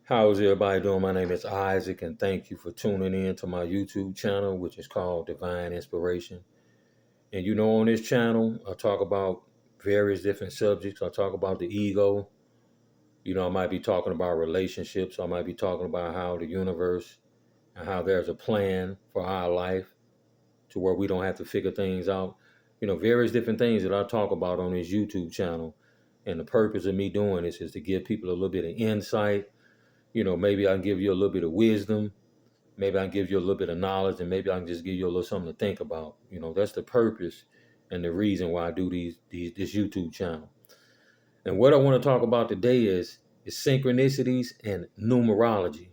How's everybody doing? My name is Isaac, and thank you for tuning in to my YouTube channel, which is called Divine Inspiration. And on this channel, I talk about various different subjects. I talk about the ego. I might be talking about relationships. I might be talking about how the universe and how there's a plan for our life to where we don't have to figure things out. Various different things that I talk about on this YouTube channel. And the purpose of me doing this is to give people a little bit of insight. Maybe I can give you a little bit of wisdom. Maybe I can give you a little bit of knowledge, and maybe I can just give you a little something to think about. That's the purpose and the reason why I do this YouTube channel. And what I want to talk about today is synchronicities and numerology.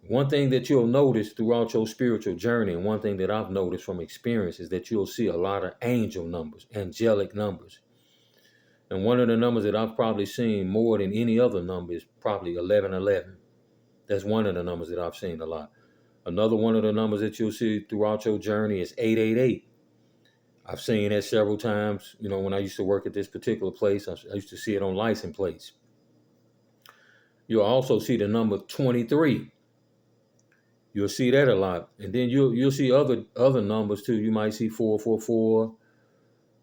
One thing that you'll notice throughout your spiritual journey, and one thing that I've noticed from experience, is that you'll see a lot of angel numbers, angelic numbers. And one of the numbers that I've probably seen more than any other number is probably 1111. That's one of the numbers that I've seen a lot. Another one of the numbers that you'll see throughout your journey is 888. I've seen that several times. When I used to work at this particular place, I used to see it on license plates. You'll also see the number 23. You'll see that a lot. And then you'll see other numbers too. You might see 444,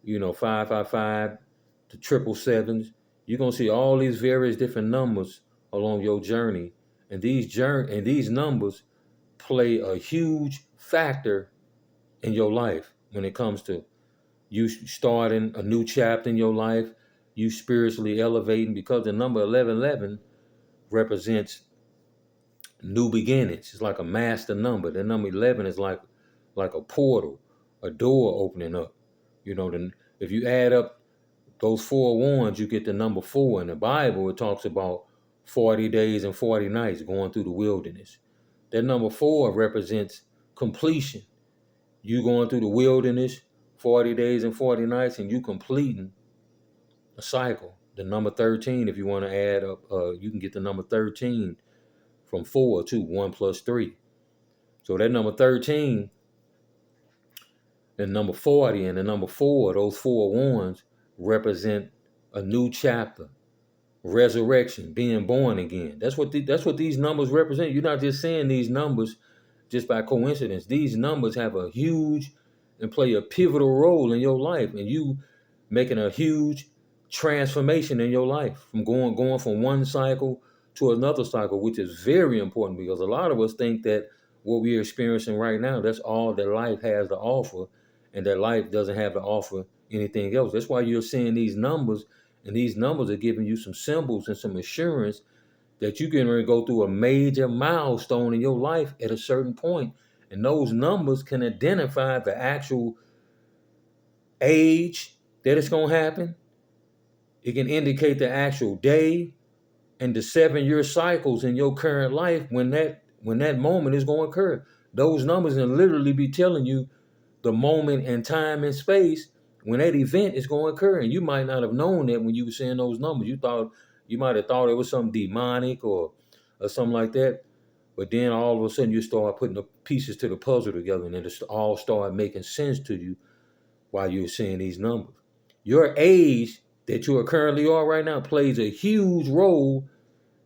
555, the triple sevens. You're gonna see all these various different numbers along your journey. And these numbers play a huge factor in your life when it comes to you starting a new chapter in your life, you spiritually elevating, because the number 1111 represents new beginnings. It's like a master number. The number 11 is like a portal, a door opening up. If you add up those four ones, you get the number 4. In the Bible, it talks about 40 days and 40 nights going through the wilderness. That number 4 represents completion. You going through the wilderness, 40 days and 40 nights, and you completing a cycle. The number 13, if you want to add up, you can get the number 13 from 4 to 1 plus 3. So that number 13 and number 40 and the number 4, those four ones represent a new chapter, resurrection, being born again. That's what these numbers represent. You're not just saying these numbers just by coincidence. These numbers have a huge and play a pivotal role in your life, and you making a huge transformation in your life from going from one cycle to another cycle, which is very important, because a lot of us think that what we're experiencing right now, that's all that life has to offer, and that life doesn't have to offer anything else. That's why you're seeing these numbers, and these numbers are giving you some symbols and some assurance that you can really go through a major milestone in your life at a certain point. And those numbers can identify the actual age that it's going to happen. It can indicate the actual day and the 7-year cycles in your current life when that moment is going to occur. Those numbers can literally be telling you the moment and time and space when that event is going to occur. And you might not have known that when you were saying those numbers. You might have thought it was something demonic or something like that. But then all of a sudden you start putting the pieces to the puzzle together, and it all started making sense to you while you're seeing these numbers. Your age that you are currently are right now plays a huge role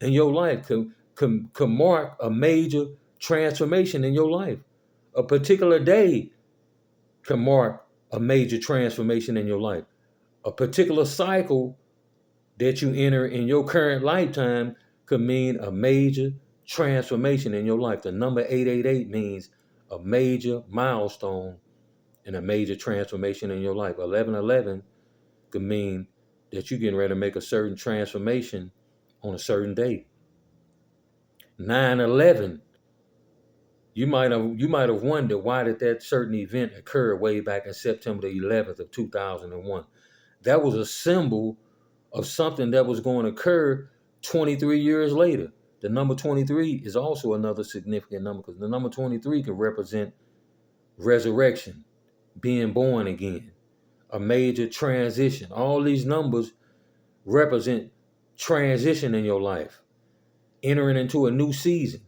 in your life, can mark a major transformation in your life. A particular day can mark a major transformation in your life. A particular cycle that you enter in your current lifetime could mean a major transformation in your life. The number 888 means a major milestone and a major transformation in your life. 1111 could mean that you're getting ready to make a certain transformation on a certain date. 9/11, you might have wondered, why did that certain event occur way back in September the 11th of 2001? That was a symbol of something that was going to occur 23 years later. The number 23 is also another significant number, because the number 23 can represent resurrection, being born again, a major transition. All these numbers represent transition in your life, entering into a new season,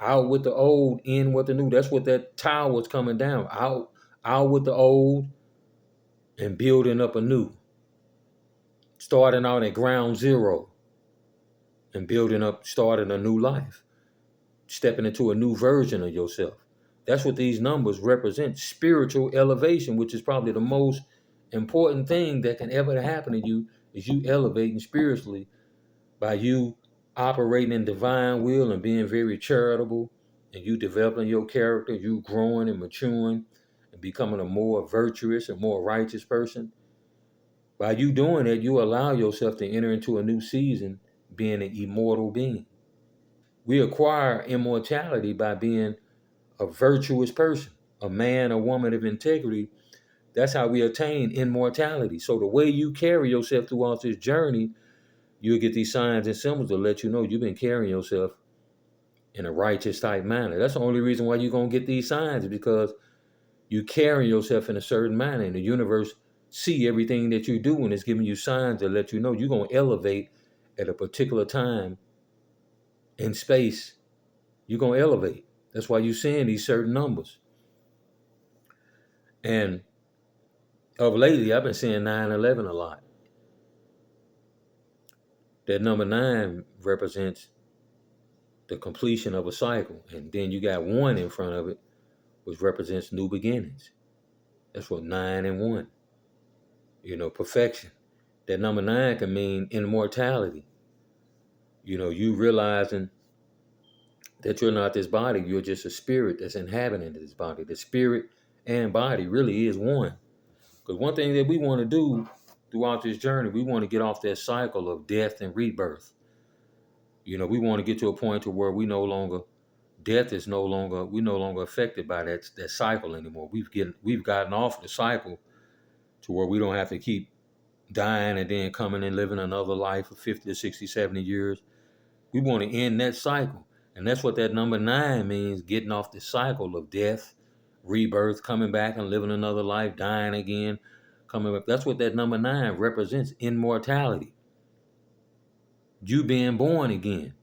out with the old, in with the new. That's what that tower is coming down. Out with the old and building up anew. Starting out at ground zero. and building up, starting a new life, stepping into a new version of yourself. That's what these numbers represent. Spiritual elevation, which is probably the most important thing that can ever happen to you, is you elevating spiritually by you operating in divine will and being very charitable, and you developing your character, you growing and maturing and becoming a more virtuous and more righteous person. By you doing that, you allow yourself to enter into a new season being an immortal being. We acquire immortality by being a virtuous person, a man or woman of integrity. That's how we attain immortality. So the way you carry yourself throughout this journey, you'll get these signs and symbols to let you know you've been carrying yourself in a righteous type manner. That's the only reason why you're going to get these signs, is because you carry yourself in a certain manner, and the universe see everything that you do, and it's giving you signs to let you know you're going to elevate at a particular time in space. You're going to elevate. That's why you're seeing these certain numbers. And of lately, I've been seeing 9/11 a lot. That number 9 represents the completion of a cycle. And then you got 1 in front of it, which represents new beginnings. That's what 9 and 1. Perfection. That number 9 can mean immortality. You realizing that you're not this body, you're just a spirit that's inhabiting this body. The spirit and body really is one. Because one thing that we want to do throughout this journey, we want to get off that cycle of death and rebirth. We want to get to a point to where we're no longer affected by that cycle anymore. We've gotten off the cycle to where we don't have to keep dying and then coming and living another life for 50 to 60, 70 years. We want to end that cycle. And that's what that number 9 means, getting off the cycle of death, rebirth, coming back and living another life, dying again, coming back. That's what that number 9 represents, immortality. You being born again,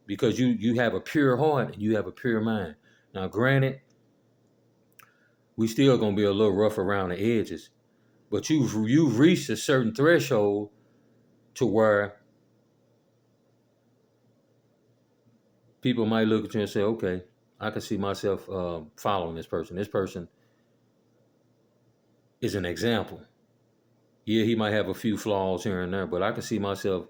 because you have a pure heart and you have a pure mind. Now, granted, we still going to be a little rough around the edges, but you've reached a certain threshold to where people might look at you and say, okay, I can see myself following this person. This person is an example. Yeah, he might have a few flaws here and there, but I can see myself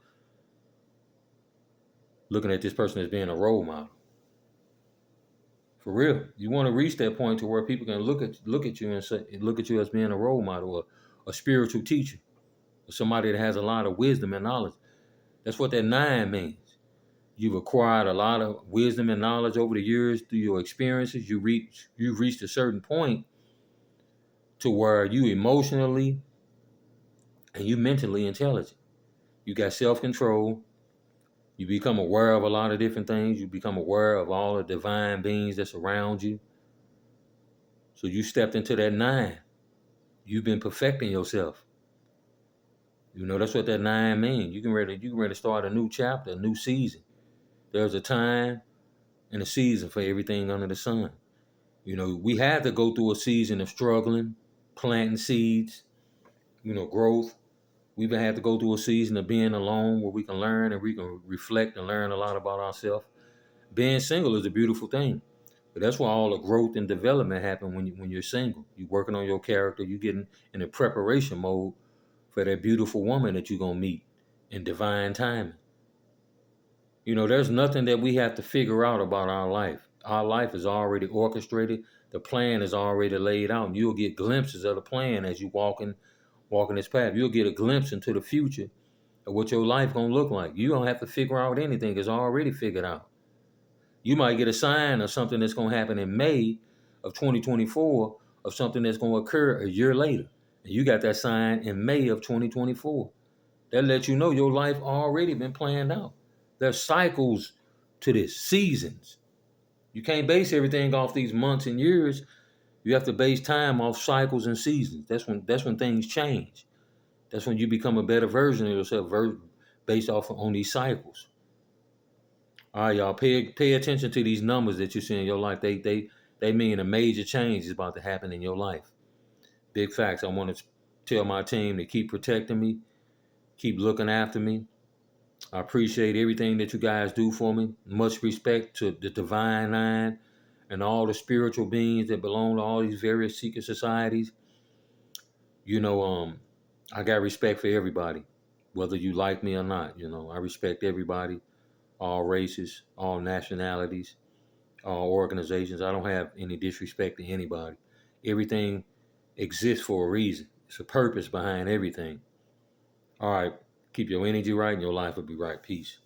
looking at this person as being a role model. For real. You want to reach that point to where people can look at you and look at you as being a role model, or a spiritual teacher, or somebody that has a lot of wisdom and knowledge. That's what that 9 means. You've acquired a lot of wisdom and knowledge over the years through your experiences. You've reached a certain point to where you emotionally and you mentally intelligent. You got self-control. You become aware of a lot of different things. You become aware of all the divine beings that's around you. So you stepped into that 9. You've been perfecting yourself. That's what that 9 means. You can ready to start a new chapter, a new season. There's a time and a season for everything under the sun. We had to go through a season of struggling, planting seeds, growth. We've had to go through a season of being alone, where we can learn and we can reflect and learn a lot about ourselves. Being single is a beautiful thing, but that's why all the growth and development happen when you're single. You're working on your character. You're getting in a preparation mode for that beautiful woman that you're going to meet in divine timing. There's nothing that we have to figure out about our life. Our life is already orchestrated. The plan is already laid out, and you'll get glimpses of the plan as you walking this path. You'll get a glimpse into the future of what your life gonna look like. You don't have to figure out anything. It's already figured out. You might get a sign of something that's gonna happen in May of 2024, of something that's gonna occur a year later. And you got that sign in May of 2024. That lets you know your life already been planned out. There's cycles to this, seasons. You can't base everything off these months and years. You have to base time off cycles and seasons. That's when things change. That's when you become a better version of yourself, based off on these cycles. All right, y'all, pay attention to these numbers that you see in your life. They mean a major change is about to happen in your life. Big facts. I want to tell my team to keep protecting me, keep looking after me, I appreciate everything that you guys do for me. Much respect to the Divine Nine and all the spiritual beings that belong to all these various secret societies. You know, I got respect for everybody, whether you like me or not. You know, I respect everybody, all races, all nationalities, all organizations. I don't have any disrespect to anybody. Everything exists for a reason. It's a purpose behind everything. All right, keep your energy right and your life will be right. Peace.